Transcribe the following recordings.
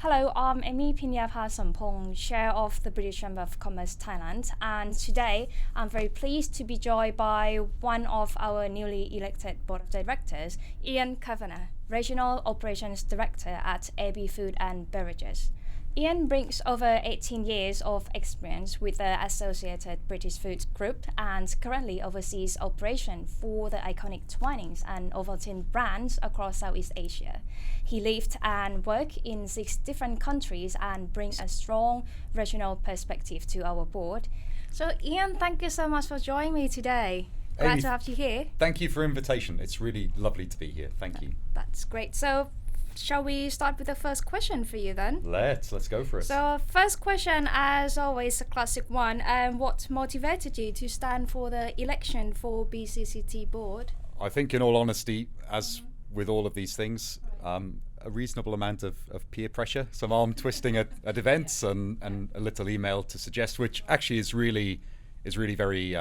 Hello, I'm Aime Somphong, Chair of the British Chamber of Commerce Thailand, and today I'm very pleased to be joined by one of our newly elected Board of Directors, Ian Kavanagh, Regional Operations Director at AB Food and Beverages. Ian brings over 18 years of experience with the Associated British Foods Group and currently oversees operation for the iconic Twinings and Ovaltine brands across Southeast Asia. He lived and worked in 6 different countries and brings a strong regional perspective to our board. So Ian, thank you so much for joining me today. Glad Amy, to have you here. Thank you for invitation. It's really lovely to be here. Thank you. That's great. So shall we start with the first question for you then? Let's go for it. So first question, as always, a classic one. What motivated you to stand for the election for BCCT Board? I think, in all honesty, as with all of these things, a reasonable amount of peer pressure, some arm twisting at events, and a little email to suggest, which actually is really very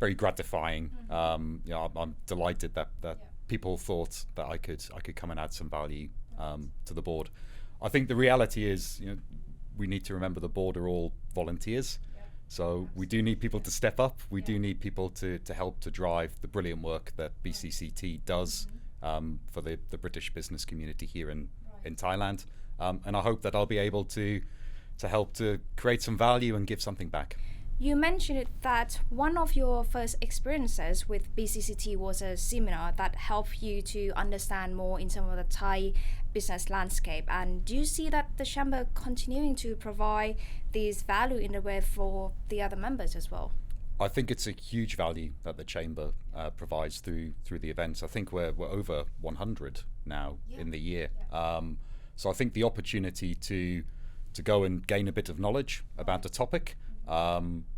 very gratifying. I'm delighted that people thought that I could come and add some value to the board. I think the reality is, we need to remember the board are all volunteers. So we do need people to step up. We do need people to help to drive the brilliant work that BCCT does for the British business community here in Thailand. And I hope that I'll be able to help to create some value and give something back. You mentioned that one of your first experiences with BCCT was a seminar that helped you to understand more in terms of the Thai business landscape. And do you see that the Chamber continuing to provide this value in the way for the other members as well? I think it's a huge value that the Chamber provides through the events. I think we're over 100 now in the year. So I think the opportunity to go and gain a bit of knowledge about a topic.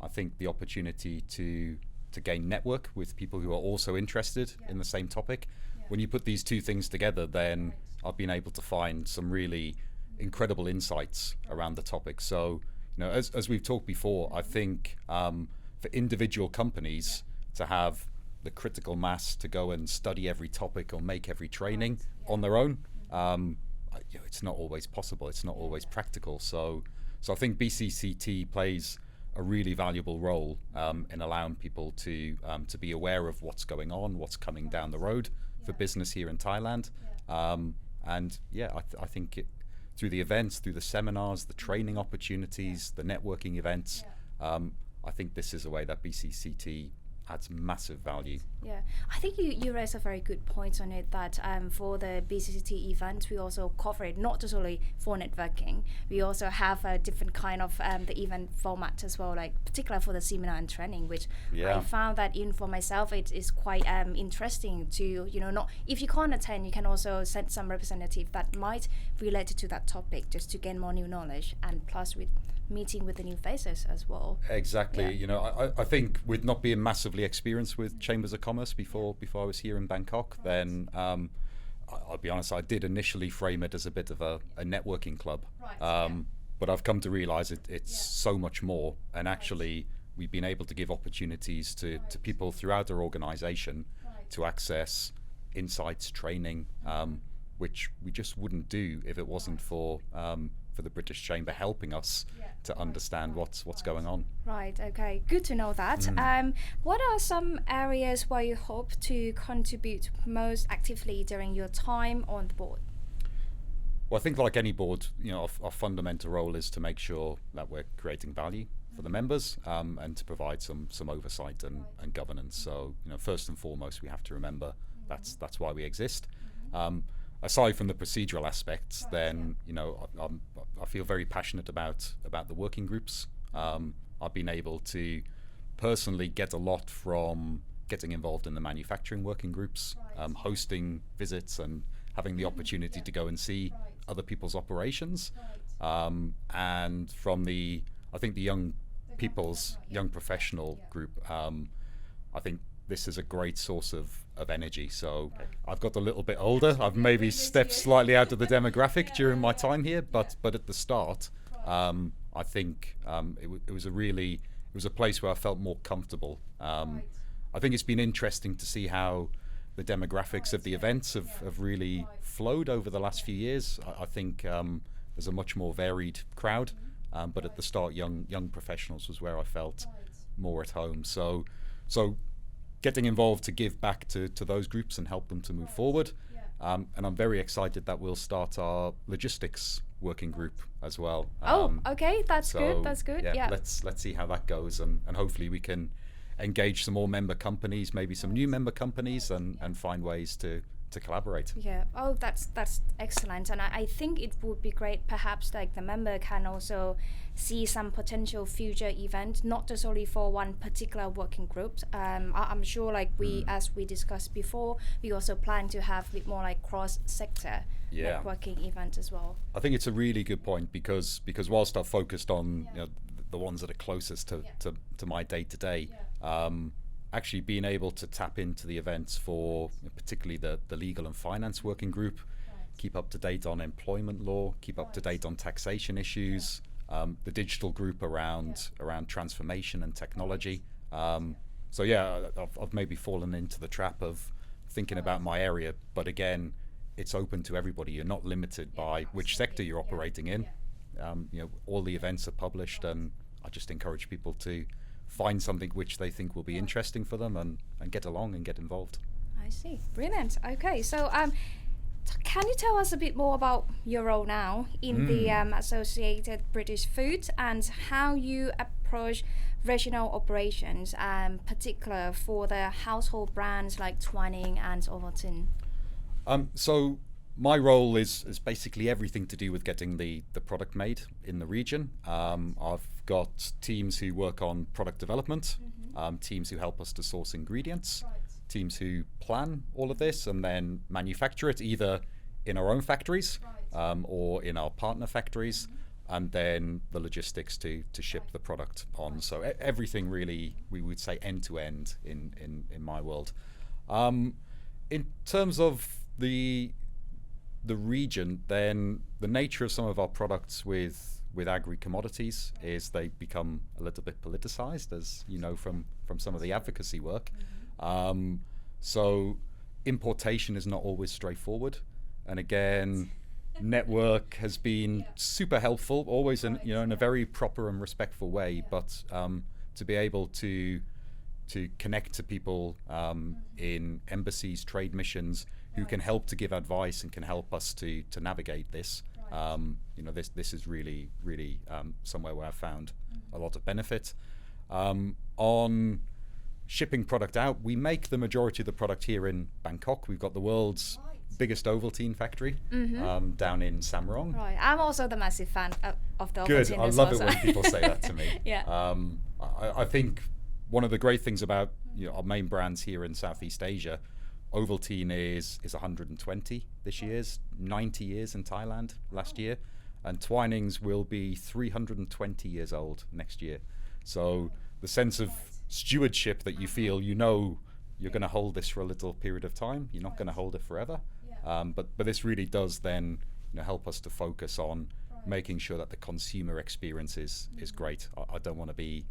I think the opportunity to gain network with people who are also interested in the same topic. When you put these two things together, then I've been able to find some really incredible insights around the topic. So, as we've talked before, I think for individual companies to have the critical mass to go and study every topic or make every training on their own, it's not always possible. It's not always practical. So I think BCCT plays a really valuable role in allowing people to be aware of what's going on, what's coming down the road for business here in Thailand. I think through the events, through the seminars, the training opportunities, the networking events, I think this is a way that BCCT adds massive value. Yeah, I think you raised a very good point on it that for the BCCT event, we also cover it not just only for networking, we also have a different kind of the event format as well, like particularly for the seminar and training, which I found that even for myself, it is quite interesting to, not if you can't attend, you can also send some representative that might relate to that topic just to gain more new knowledge, and plus with meeting with the new faces as well. Exactly. I think with not being massively experienced with Chambers of Commerce before I was here in Bangkok, then I'll be honest, I did initially frame it as a bit of a networking club. But I've come to realize it's so much more, and actually we've been able to give opportunities to people throughout our organization to access insights, training, which we just wouldn't do if it wasn't for the British Chamber helping us to understand what's going on. Right, okay, good to know that. What are some areas where you hope to contribute most actively during your time on the board? Well, I think like any board, our fundamental role is to make sure that we're creating value for the members and to provide some oversight and governance. So, first and foremost, we have to remember that's why we exist. Aside from the procedural aspects, then I feel very passionate about the working groups. I've been able to personally get a lot from getting involved in the manufacturing working groups, hosting visits and having the opportunity to go and see other people's operations. And from the young professional group, I think this is a great source of energy. So I've got a little bit older. I've maybe stepped slightly out of the demographic during my time here, but at the start, I think it was a place where I felt more comfortable. I think it's been interesting to see how the demographics of the events have really flowed over the last few years. I think as a much more varied crowd. But at the start, young professionals was where I felt more at home. So getting involved to give back to those groups and help them to move forward. And I'm very excited that we'll start our logistics working group as well. Okay, that's good. That's good. Yeah. Let's see how that goes, and hopefully we can engage some more member companies, maybe some new member companies, and find ways to collaborate. Yeah. Oh, that's excellent. And I think it would be great, perhaps like the member can also see some potential future event, not just only for one particular working group. I'm sure like as we discussed before, we also plan to have a bit more like cross-sector networking event as well. I think it's a really good point because whilst I've focused on the ones that are closest to my day to day, actually being able to tap into the events for particularly the legal and finance working group, keep up to date on employment law, keep up to date on taxation issues, the digital group around transformation and technology. So I've maybe fallen into the trap of thinking about my area, but again, it's open to everybody. You're not limited by which sector you're operating in. All the events are published, and I just encourage people to find something which they think will be interesting for them and get along and get involved. I see. Brilliant. Okay, so can you tell us a bit more about your role now in the Associated British Foods and how you approach regional operations, particular for the household brands like Twinings and Ovaltine? So my role is basically everything to do with getting the product made in the region. I've got teams who work on product development, teams who help us to source ingredients, teams who plan all of this and then manufacture it either in our own factories or in our partner factories, and then the logistics to ship the product on. So everything really, we would say end to end in my world. In terms of the region, then the nature of some of our products with agri-commodities is they become a little bit politicized, as you know from some of the advocacy work. So importation is not always straightforward, and again, network has been super helpful, always in a very proper and respectful way, but to be able to connect to people in embassies, trade missions, who can help to give advice and can help us to navigate this. This is really somewhere where I've found a lot of benefit. On shipping product out, we make the majority of the product here in Bangkok. We've got the world's biggest Ovaltine factory down in Samrong. Right, I'm also the massive fan of the Ovaltine. Good, I love it when people say that to me. Yeah. I think one of the great things about our main brands here in Southeast Asia, Ovaltine is 120 this year, 90 years in Thailand last year, and Twinings will be 320 years old next year. So the sense of stewardship that you feel, you're going to hold this for a little period of time. You're not going to hold it forever. But this really does then help us to focus on making sure that the consumer experience is great. I don't want to be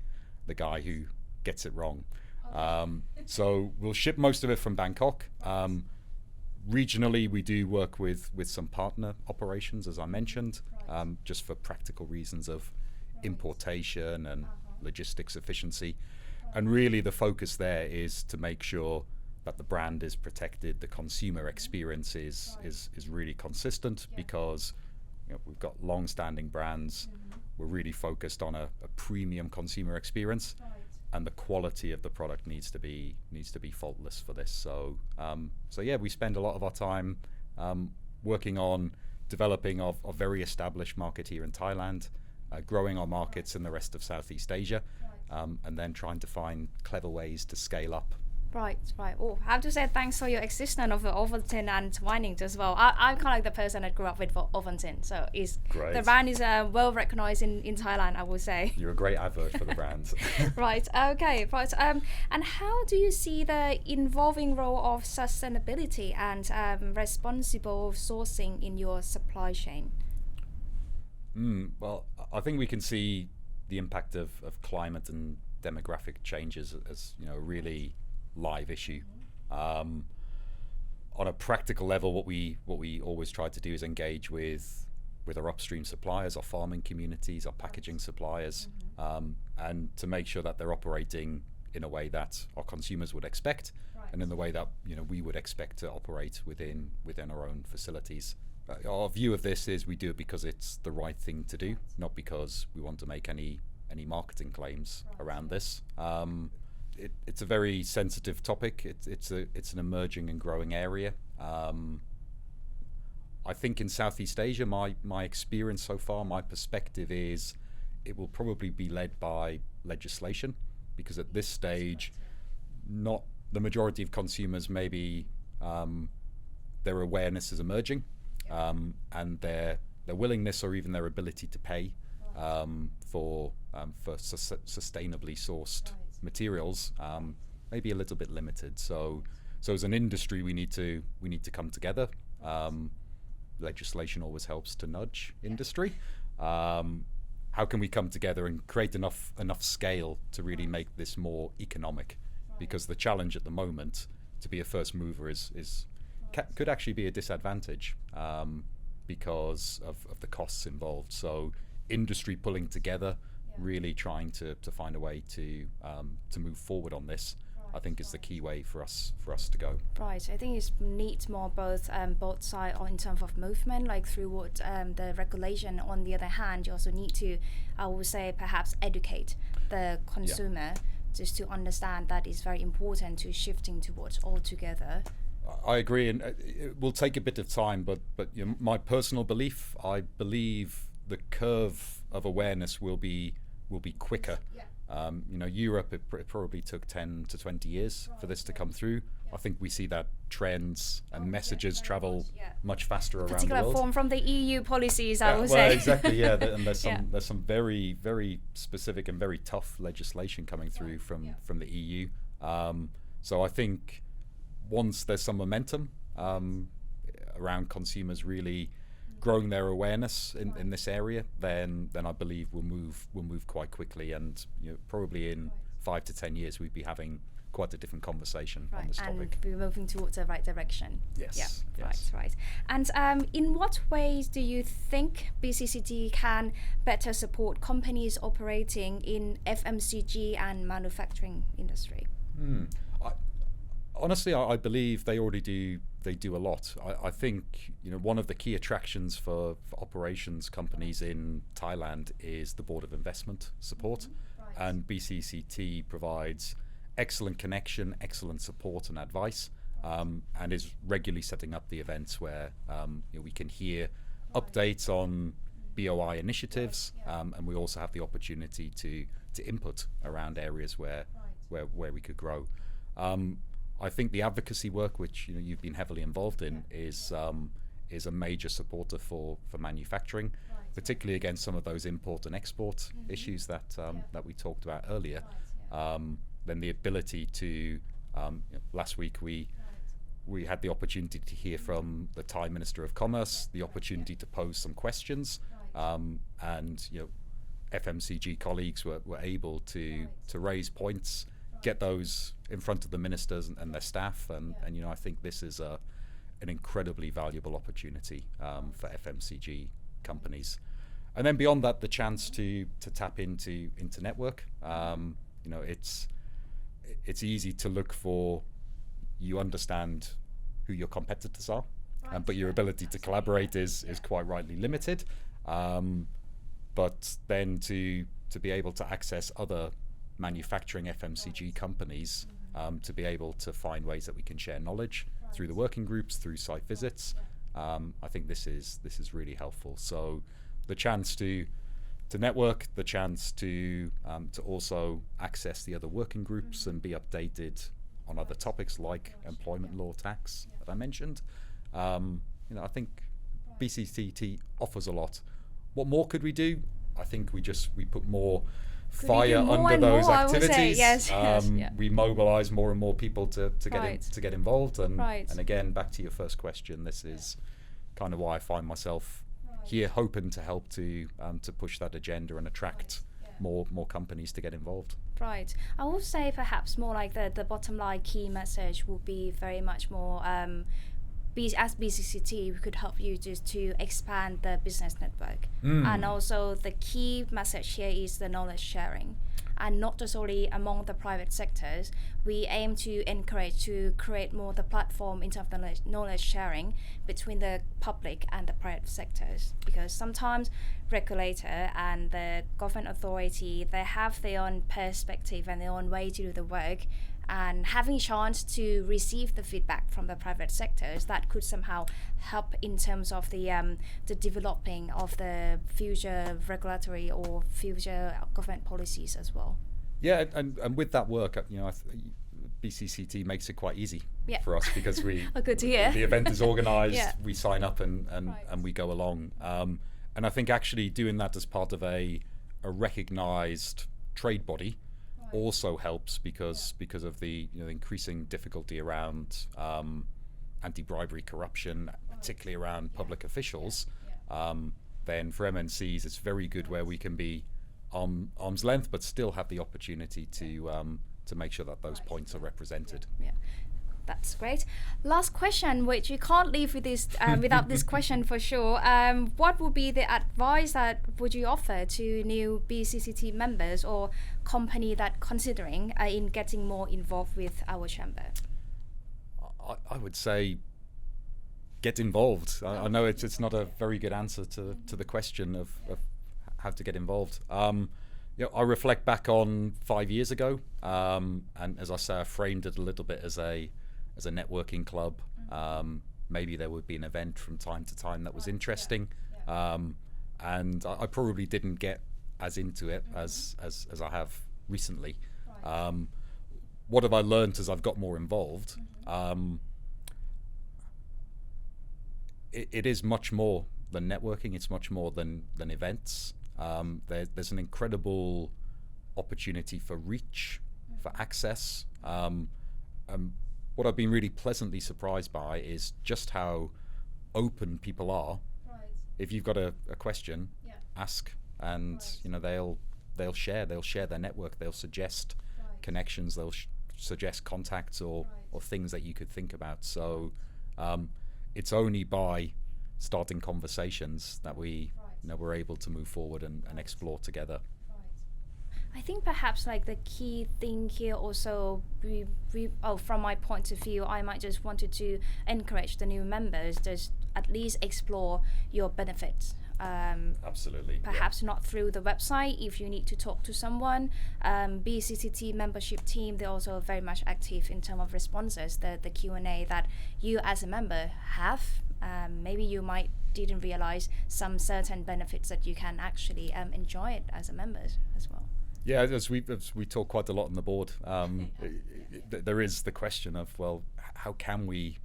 the guy who gets it wrong. So we'll ship most of it from Bangkok. Regionally, we do work with some partner operations, as I mentioned, just for practical reasons of importation and logistics efficiency. And really the focus there is to make sure that the brand is protected, the consumer experience is really consistent, because we've got long-standing brands. We're really focused on a premium consumer experience, and the quality of the product needs to be faultless for this. So we spend a lot of our time working on developing a very established market here in Thailand, growing our markets in the rest of Southeast Asia, and then trying to find clever ways to scale up. Right. Oh, I have to say thanks for your existence of the Ovaltine and Twinings as well. I'm kind of like the person that grew up with Ovaltine, so great. The brand is well recognized in Thailand, I would say. You're a great advert for the brand. Right. Okay. Right. And how do you see the evolving role of sustainability and responsible sourcing in your supply chain? Well, I think we can see the impact of climate and demographic changes as a really live issue. On a practical level, what we always try to do is engage with our upstream suppliers, our farming communities, our packaging suppliers, and to make sure that they're operating in a way that our consumers would expect, and in the way that we would expect to operate within our own facilities. Our view of this is we do it because it's the right thing to do, not because we want to make any marketing claims around this. It's a very sensitive topic. It's an emerging and growing area. I think in Southeast Asia, my experience so far, my perspective is it will probably be led by legislation, because at this stage, not the majority of consumers, maybe their awareness is emerging, and their willingness or even their ability to pay for sustainably sourced materials maybe a little bit limited. So as an industry, we need to come together. Legislation always helps to nudge industry. How can we come together and create enough scale to really make this more economic? Because the challenge at the moment to be a first mover could actually be a disadvantage because of the costs involved. So industry pulling together, really trying to find a way to move forward on this, I think is the key way for us to go. Right, I think it needs more both sides in terms of movement, like through what the regulation. On the other hand, you also need to, I would say, perhaps educate the consumer just to understand that it's very important to shifting towards altogether. I agree, and it will take a bit of time, but my personal belief, I believe the curve of awareness will be quicker. Europe, it probably took 10 to 20 years for this to come through. I think we see that trends and messages travel much faster around the world. Particular form from the EU policies, I would say. Exactly, and there's some very, very specific and very tough legislation coming through from the EU. So I think once there's some momentum around consumers really growing their awareness in this area, then I believe we'll move quite quickly, and probably in 5 to 10 years we'd be having quite a different conversation on this topic. And we're moving towards the right direction. Yes. Right. And in what ways do you think BCCT can better support companies operating in FMCG and manufacturing industry? Honestly, I believe they already do. They do a lot. I think one of the key attractions for operations companies in Thailand is the Board of Investment support, and BCCT provides excellent connection, excellent support and advice, and is regularly setting up the events where we can hear updates on BOI initiatives, and we also have the opportunity to input around areas where we could grow. I think the advocacy work, which you've been heavily involved in, is a major supporter for manufacturing, particularly against some of those import and export issues that we talked about earlier. Then the ability to last week we had the opportunity to hear from the Thai Minister of Commerce, the opportunity to pose some questions, and FMCG colleagues were able to raise points, get those in front of the ministers and their staff, and I think this is an incredibly valuable opportunity for FMCG companies. And then beyond that, the chance to tap into network. It's easy to look for, you understand who your competitors are, but your ability to collaborate is quite rightly limited. But then to be able to access other manufacturing FMCG companies, to be able to find ways that we can share knowledge through the working groups, through site visits, I think this is really helpful. So the chance to network, the chance to also access the other working groups and be updated on other topics like employment law, tax that I mentioned. I think BCCT offers a lot. What more could we do? I think we put more fire under those activities. We mobilize more and more people to get involved, and again, back to your first question, this is kind of why I find myself here, hoping to help to push that agenda and attract more companies to get involved. Right. I would say perhaps more like the bottom line key message would be very much more as BCCT, we could help you just to expand the business network. And also the key message here is the knowledge sharing. And not just only among the private sectors, we aim to encourage to create more the platform in terms of knowledge sharing between the public and the private sectors. Because sometimes regulator and the government authority, they have their own perspective and their own way to do the work. And having a chance to receive the feedback from the private sectors, that could somehow help in terms of the developing of the future regulatory or future government policies as well. Yeah, and with that work, BCCT makes it quite easy for us because we good to hear. The event is organised, we sign up and we go along. And I think actually doing that as part of a recognised trade body also helps because of the increasing difficulty around anti-bribery corruption, particularly around public officials. Then for MNCs, it's very good where we can be arm's length, but still have the opportunity to make sure that those points are represented. Yeah. That's great. Last question, which you can't leave with this without this question for sure. What would be the advice that would you offer to new BCCT members or company that considering in getting more involved with our chamber? I would say get involved. I know it's not a very good answer to the question of how to get involved. I reflect back on 5 years ago, and as I say, I framed it a little bit as a networking club. Maybe there would be an event from time to time that was interesting, and I probably didn't get as into it as I have recently. What have I learned as I've got more involved? It is much more than networking. It's much more than events. There's an incredible opportunity for reach, for access. What I've been really pleasantly surprised by is just how open people are. If you've got a question, ask, and they'll share their network. They'll suggest connections. They'll suggest contacts or things that you could think about. So it's only by starting conversations that we're able to move forward and explore together. I think perhaps like the key thing here also, from my point of view, I might just wanted to encourage the new members just at least explore your benefits. Absolutely. Perhaps not through the website. If you need to talk to someone, BCCT membership team, they're also very much active in terms of responses. The Q&A that you as a member have, maybe you might didn't realize some certain benefits that you can actually enjoy it as a member as well. Yeah, as we talk quite a lot on the board, there is the question of, well, how can we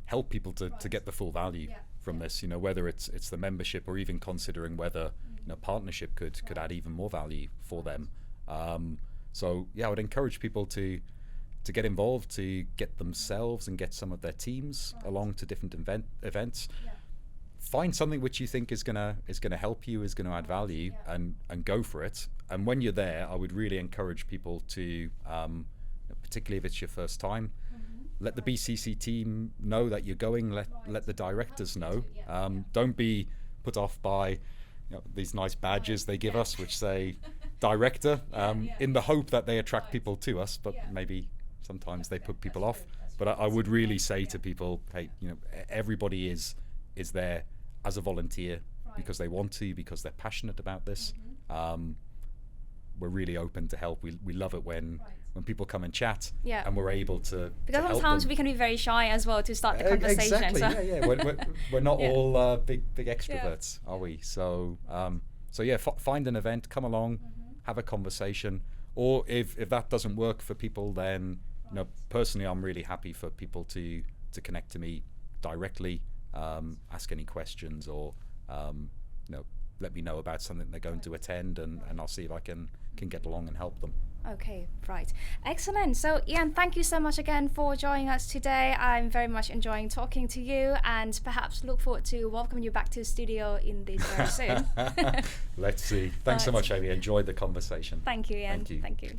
help people to get the full value from this? Whether it's the membership or even considering whether partnership could add even more value for them. So I would encourage people to get involved, to get themselves and get some of their teams along to different events. Find something which you think is gonna help you, is gonna add value, and go for it. And when you're there, I would really encourage people to, particularly if it's your first time, let the BCC team know that you're going. Let the directors know. Don't be put off by these nice badges they give us, which say director, in the hope that they attract people to us. But maybe sometimes they put people off. But I would really say to people, hey, everybody is there as a volunteer because they want to, because they're passionate about this. We're really open to help. We love it when people come and chat, and we're able to because help sometimes them. we can be very shy as well to start the conversation. Exactly. We're not all big extroverts, are we? So find an event, come along, have a conversation. Or if that doesn't work for people, then personally, I'm really happy for people to connect to me directly, ask any questions, or let me know about something they're going to attend, and I'll see if I can get along and help them. Okay, right. Excellent. So Ian, thank you so much again for joining us today. I'm very much enjoying talking to you, and perhaps look forward to welcoming you back to the studio in this very soon. Let's see. Thanks so much, Aime. Enjoyed the conversation. Thank you, Ian. Thank you. Thank you.